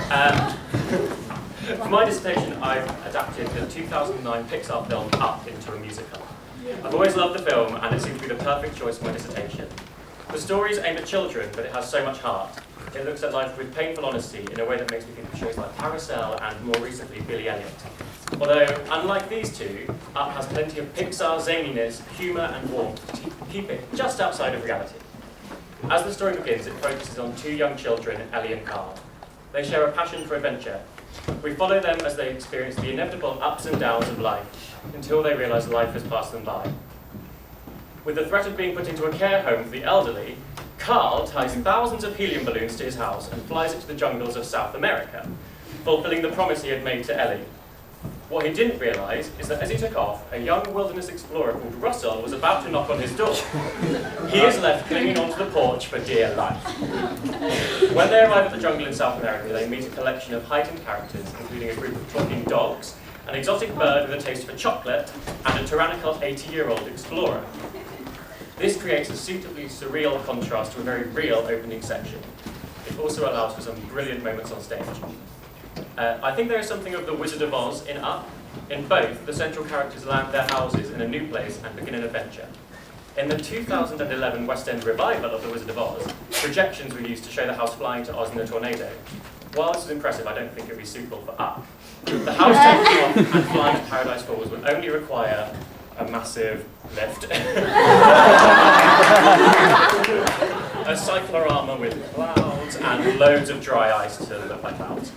For my dissertation, I've adapted the 2009 Pixar film Up into a musical. I've always loved the film, and it seemed to be the perfect choice for my dissertation. The story is aimed at children, but it has so much heart. It looks at life with painful honesty in a way that makes me think of shows like Carousel and, more recently, Billy Elliot. Although, unlike these two, Up has plenty of Pixar zaniness, humour and warmth to keep it just outside of reality. As the story begins, it focuses on two young children, Ellie and Carl. They share a passion for adventure. We follow them as they experience the inevitable ups and downs of life, until they realise life has passed them by. With the threat of being put into a care home for the elderly, Carl ties thousands of helium balloons to his house and flies it to the jungles of South America, fulfilling the promise he had made to Ellie. What he didn't realise is that as he took off, a young wilderness explorer called Russell was about to knock on his door. He is left clinging onto the porch for dear life. When they arrive at the jungle in South America, they meet a collection of heightened characters, including a group of talking dogs, an exotic bird with a taste for chocolate, and a tyrannical 80-year-old explorer. This creates a suitably surreal contrast to a very real opening section. It also allows for some brilliant moments on stage. I think there is something of the Wizard of Oz in Up. In both, the central characters land their houses in a new place and begin an adventure. In the 2011 West End revival of The Wizard of Oz, projections were used to show the house flying to Oz in a tornado. While this is impressive, I don't think it would be suitable for Up. The house taking off and flying to Paradise Falls would only require a massive lift. A cyclorama with clouds and loads of dry ice to look like clouds.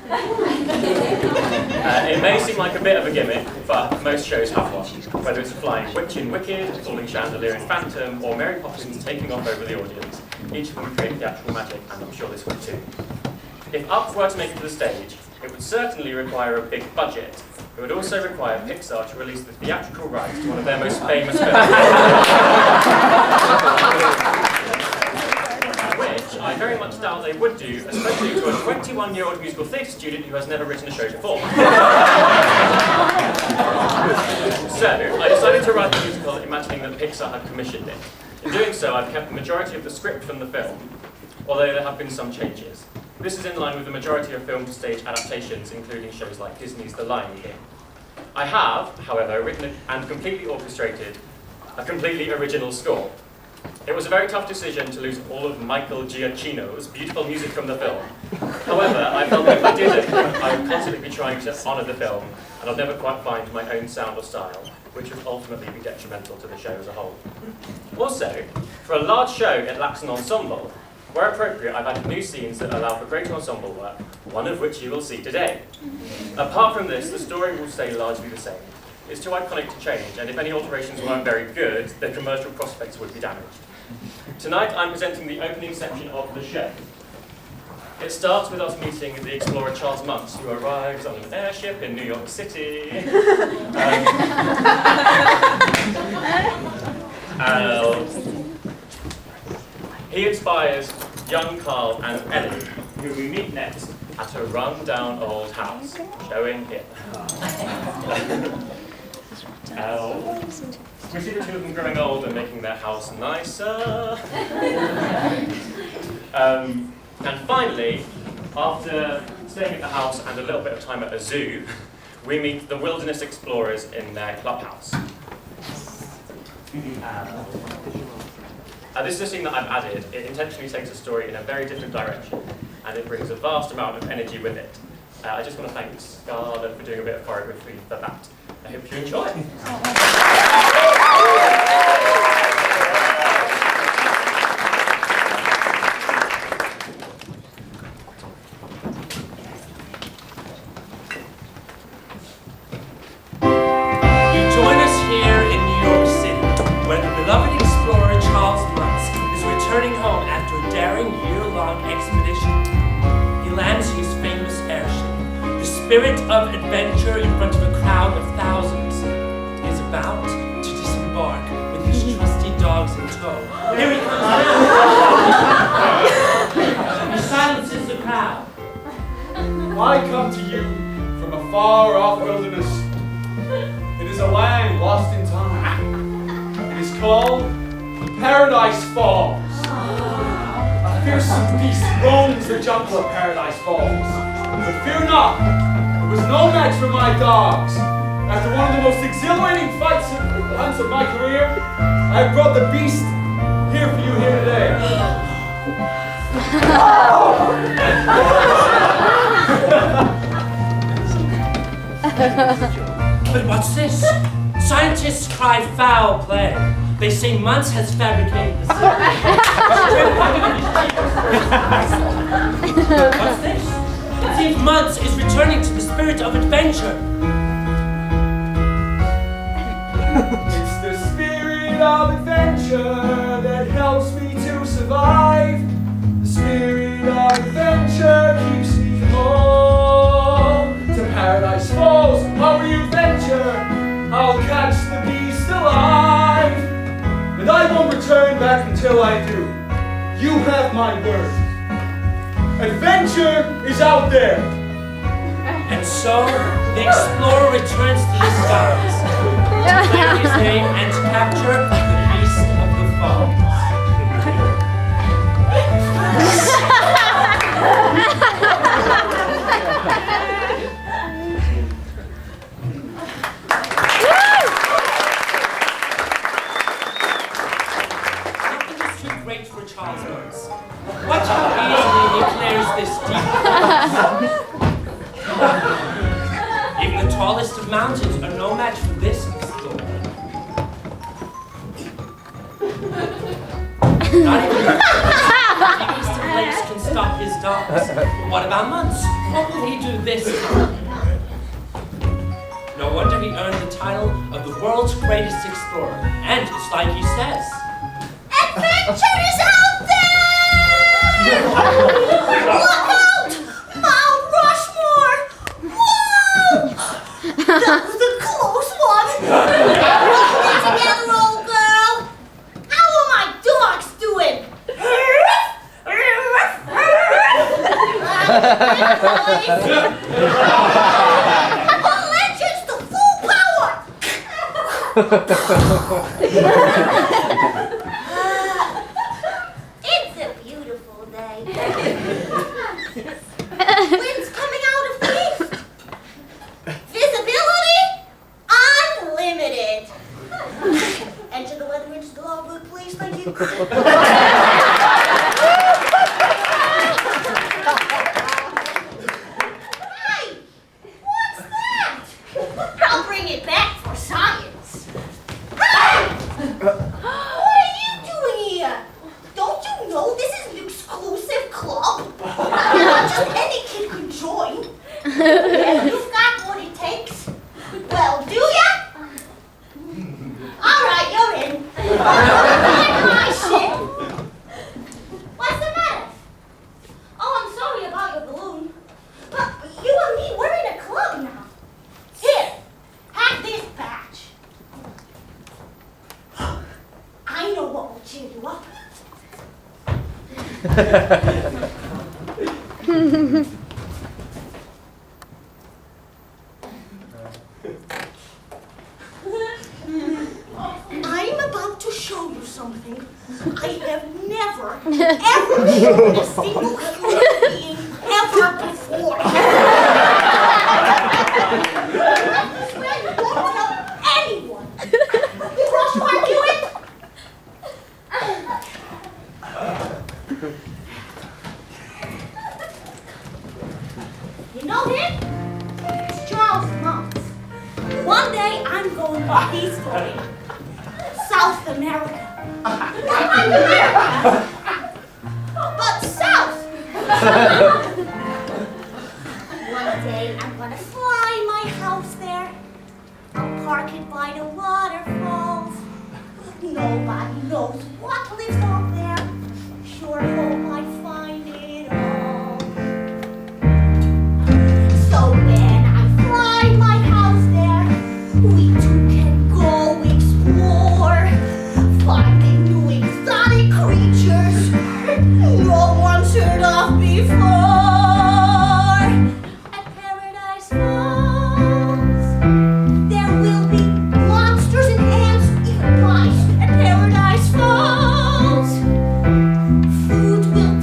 It may seem like a bit of a gimmick, but most shows have one. Whether it's a flying witch in Wicked, falling chandelier in Phantom, or Mary Poppins taking off over the audience, each of them create theatrical magic, and I'm sure this would too. If Up were to make it to the stage, it would certainly require a big budget. It would also require Pixar to release the theatrical rights to one of their most famous films. Which I very much doubt they would do, especially to a 21-year-old musical theatre student who has never written a show before. So, I decided to write the musical imagining that Pixar had commissioned it. In doing so, I've kept the majority of the script from the film, although there have been some changes. This is in line with the majority of film-to-stage adaptations, including shows like Disney's The Lion King. I have, however, written and completely orchestrated a completely original score. It was a very tough decision to lose all of Michael Giacchino's beautiful music from the film. However, I felt that if I did it, I would constantly be trying to honour the film, and I'll never quite find my own sound or style, which would ultimately be detrimental to the show as a whole. Also, for a large show, it lacks an ensemble. Where appropriate, I've added new scenes that allow for greater ensemble work, one of which you will see today. Apart from this, the story will stay largely the same. It's too iconic to change, and if any alterations weren't very good, the commercial prospects would be damaged. Tonight, I'm presenting the opening section of the show. It starts with us meeting the explorer Charles Muntz, who arrives on an airship in New York City. He inspires young Carl and Ellie, who we meet next at a run-down old house, showing here. We see the two of them growing old and making their house nicer. And finally, after staying at the house and a little bit of time at a zoo, we meet the wilderness explorers in their clubhouse. This is a scene that I've added. It intentionally takes the story in a very different direction, and it brings a vast amount of energy with it. I just want to thank Scarlett for doing a bit of choreography for that. I hope you enjoy. Spirit of adventure in front of a crowd of thousands is about to disembark with his trusty dogs in tow. Here he comes now! He silences the crowd. I come to you from a far-off wilderness. It is a land lost in time. It is called Paradise Falls. A fearsome beast roams the jungle of Paradise Falls. The up. It was no match for my dogs. After one of the most exhilarating hunts of my career, I have brought the beast here for you here today. But what's this? Scientists cry foul play. They say Muntz has fabricated the secret. What's this? It seems Muntz is returning to the spirit of adventure. It's the spirit of adventure that helps me to survive. The spirit of adventure keeps me home. To Paradise Falls, how will you venture? I'll catch the beast alive. And I won't return back until I do. You have my word. Adventure is out there. And so, the explorer returns to the skies to claim his name and to capture the beast of the falls. Nothing is too great for Charles Muntz. Watch how easily he clears this deep forest. Even the tallest of mountains are no match for this explorer. Not even the eastern lakes can stop his dogs. But what about Muntz? What will he do this time? No wonder he earned the title of the world's greatest explorer. And it's like he says. Adventure is out there! Look out! Mount Rushmore! Whoa! That was a close one! Hold me together, old girl! How are my dogs doing? All engines to full power! It's a beautiful day. Wind's coming out of the east. Visibility unlimited. Enter the weather into the logbook, please. Thank you. Hey, what's that? I'll bring it back for science. Hey! What are you doing here? Don't you know this is an exclusive club? Not just any kid can join. Yeah, you've got what it takes. Well, do ya? All right, you're in. Like my shit. What's the matter? Oh, I'm sorry about your balloon. But you and me, we're in a club now. Here, have this badge. I know what will cheer you up. I'm about to show you something I have never, ever shown a single human being ever before. I swear you won't tell anyone. Rush mark you in? You know him? It's Charles Muntz. One day I'm going peacefully. South America. Not like America, but South. One day I'm gonna fly my house there. I'll park it by the waterfalls. Nobody knows what lives up there. Sure hope I find it all. So when I fly my house there, we two can go explore, finding new exotic creatures no one's heard of before. At Paradise Falls, there will be monsters and ants, even mice. At Paradise Falls, food will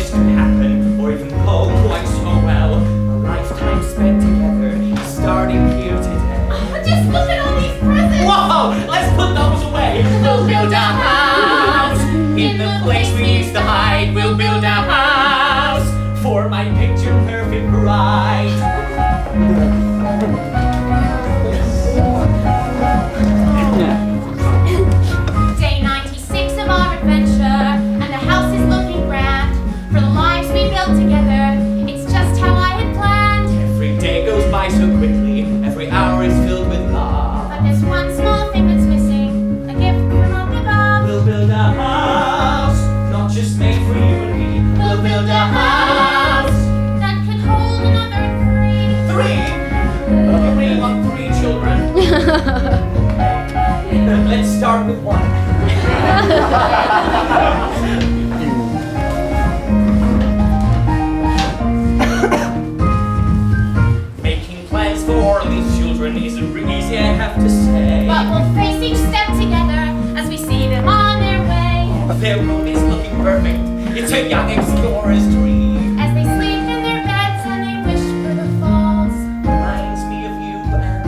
this could happen, or even go quite so well. A lifetime spent together, starting here today. Just look at all these presents! Whoa! Let's put those away. We'll build a house in the place we used to hide. We'll build a house for my picture-perfect bride. Day 96 of our adventure, and the house is looking grand. For the lives we built together, it's just how I had planned. Every day goes by so quickly, every hour is filled with love. But there's one small thing that's missing, a gift from up above. We'll build a house, not just made for you and me. We'll build a house That could hold another 3. 3. You really want 3 children? Let's start with 1. Making plans for these children isn't easy, I have to say. But we'll face each step together as we see them on their way. Their room is looking perfect. It's a young explorer's dream. As they sleep in their beds and they wish for the falls. Reminds me of you and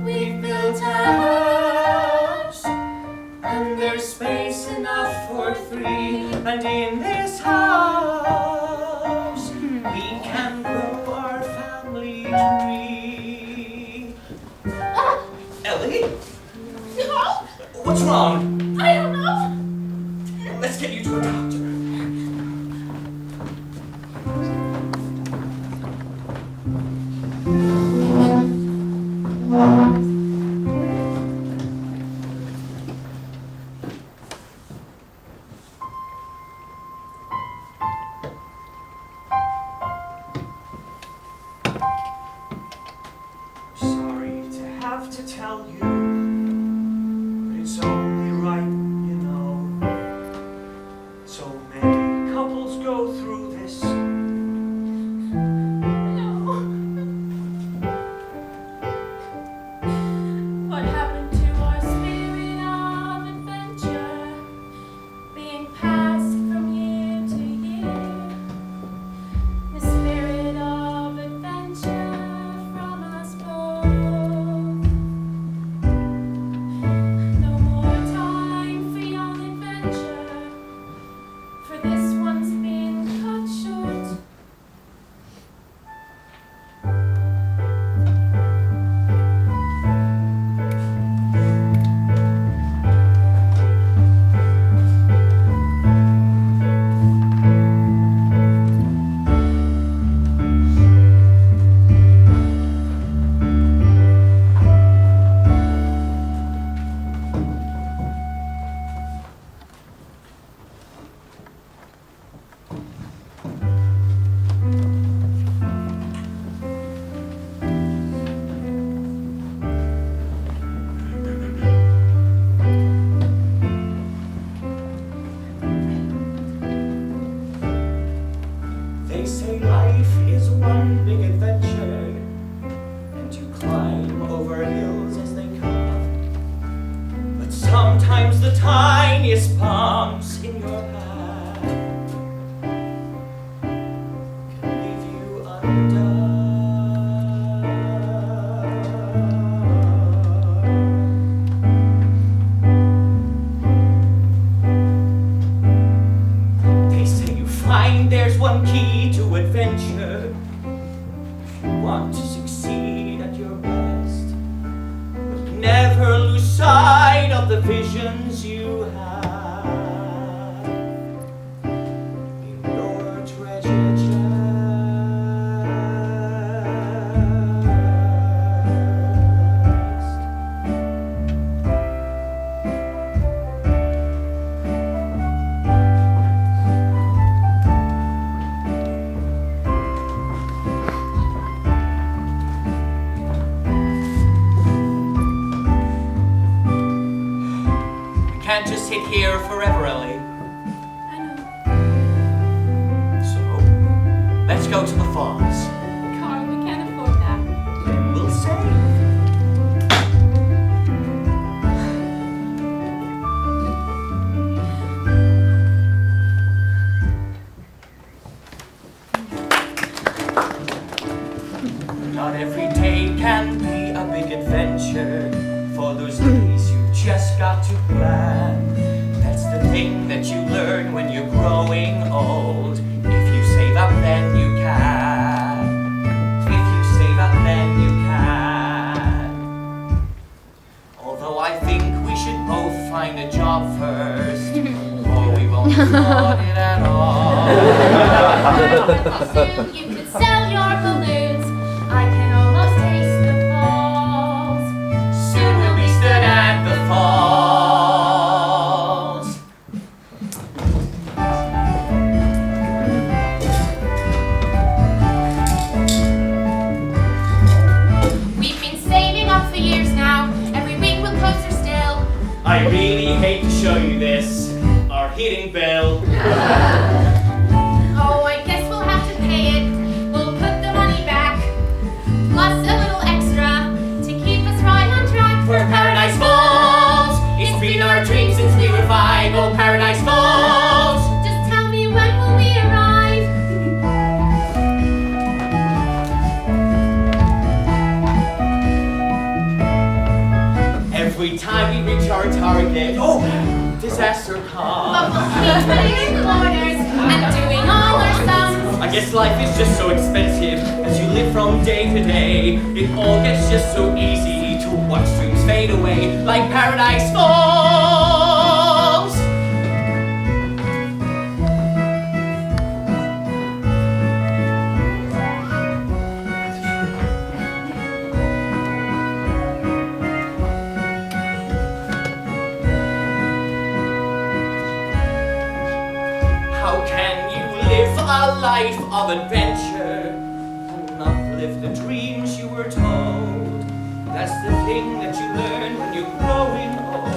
We've built a house, and there's space enough for 3. And in this house, we can grow our family tree. Ellie, No, what's wrong? I don't know. Let's get you to a doctor. Sorry to have to tell you, but it's only right, you know. So many couples go through this. No. What happened to our spirit of adventure? Being passed from year to year. The spirit of adventure from us both. No more time for young adventure. For this one's been cut short. They say life is one big adventure, and you climb over hills as they come. But sometimes the tiniest bumps in your path can leave you undone. They say you find there's one key to adventure. If you want to succeed at your best, but never lose sight of the visions you have in your treasure chest. Can't just sit here forever, Ellie. I know. So, let's go to the falls. Carl, we can't afford that. Then we'll save. Not every day can be a big adventure. For those days you just got to plan. That's the thing that you learn when you're growing old. If you save up, then you can. If you save up, then you can. Although I think we should both find a job first, or we won't afford it at all. Soon you could sell your balloons. I can almost taste the falls. Soon we'll be stood at the falls. We've been saving up for years now. Every week we'll closer still. I really hate to show you this, our heating bill. Oh, I guess we'll have to pay it. We'll put the money back, plus a little extra to keep us right on track For Paradise Falls, it's been our dream since we were 5. Oh, Paradise Falls. Just tell me when will we arrive? Every time we reach our target, oh, disaster But comes. we'll keep putting in orders and doing all our sums. I guess life is just so expensive as you live from day to day. It all gets just so easy to watch dreams fade away like Paradise Falls. How can you live a life of adventure and not live the dreams you were told? That's the thing that you learn when you're growing old.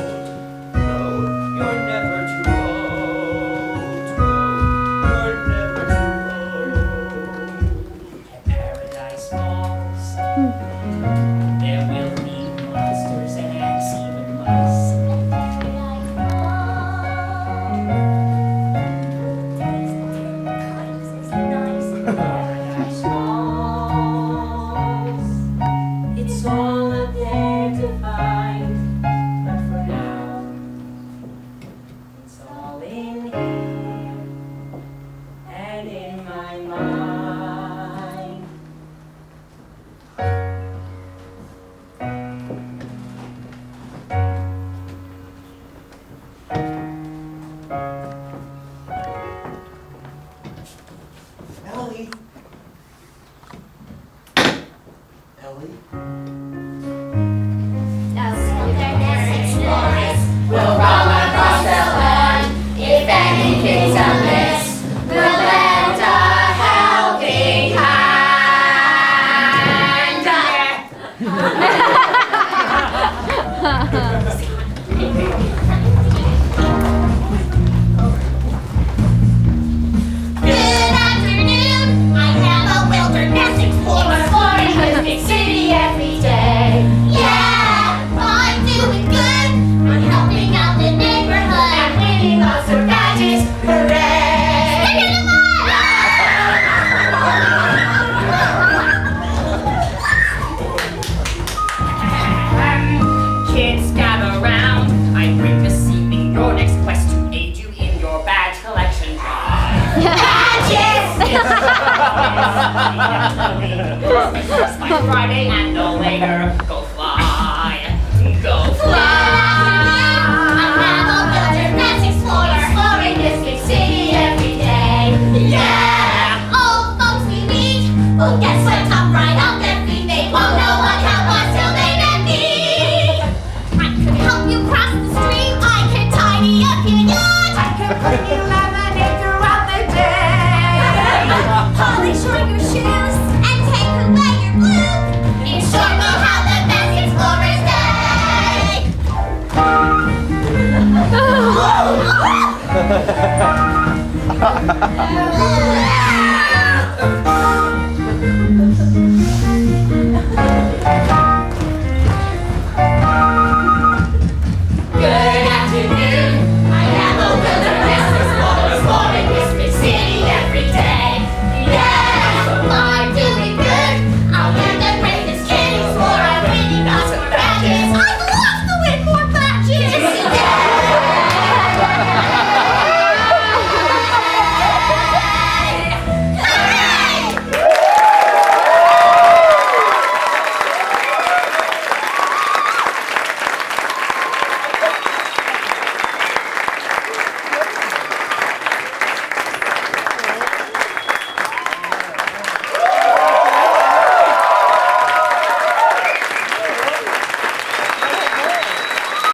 No, you're never too old. No, you're never too old. At Paradise Falls, there will be monsters and even mice. Paradise Falls. It's all up there to find, but for now, it's all in here and in my mind. Ellie. Ellie. Explorers will roam across the land. If anything's amiss, we'll lend a helping hand. Good afternoon. I am a wilderness explorer, exploring this big city every day. Yeah, I'm doing good. I'm helping out the neighborhood. I'm winning lots of badges. Hooray! Stick in the mud! Kids, gather round. I bring this evening your next quest to aid you in your badge collection drive. Badges! By Friday and no later, go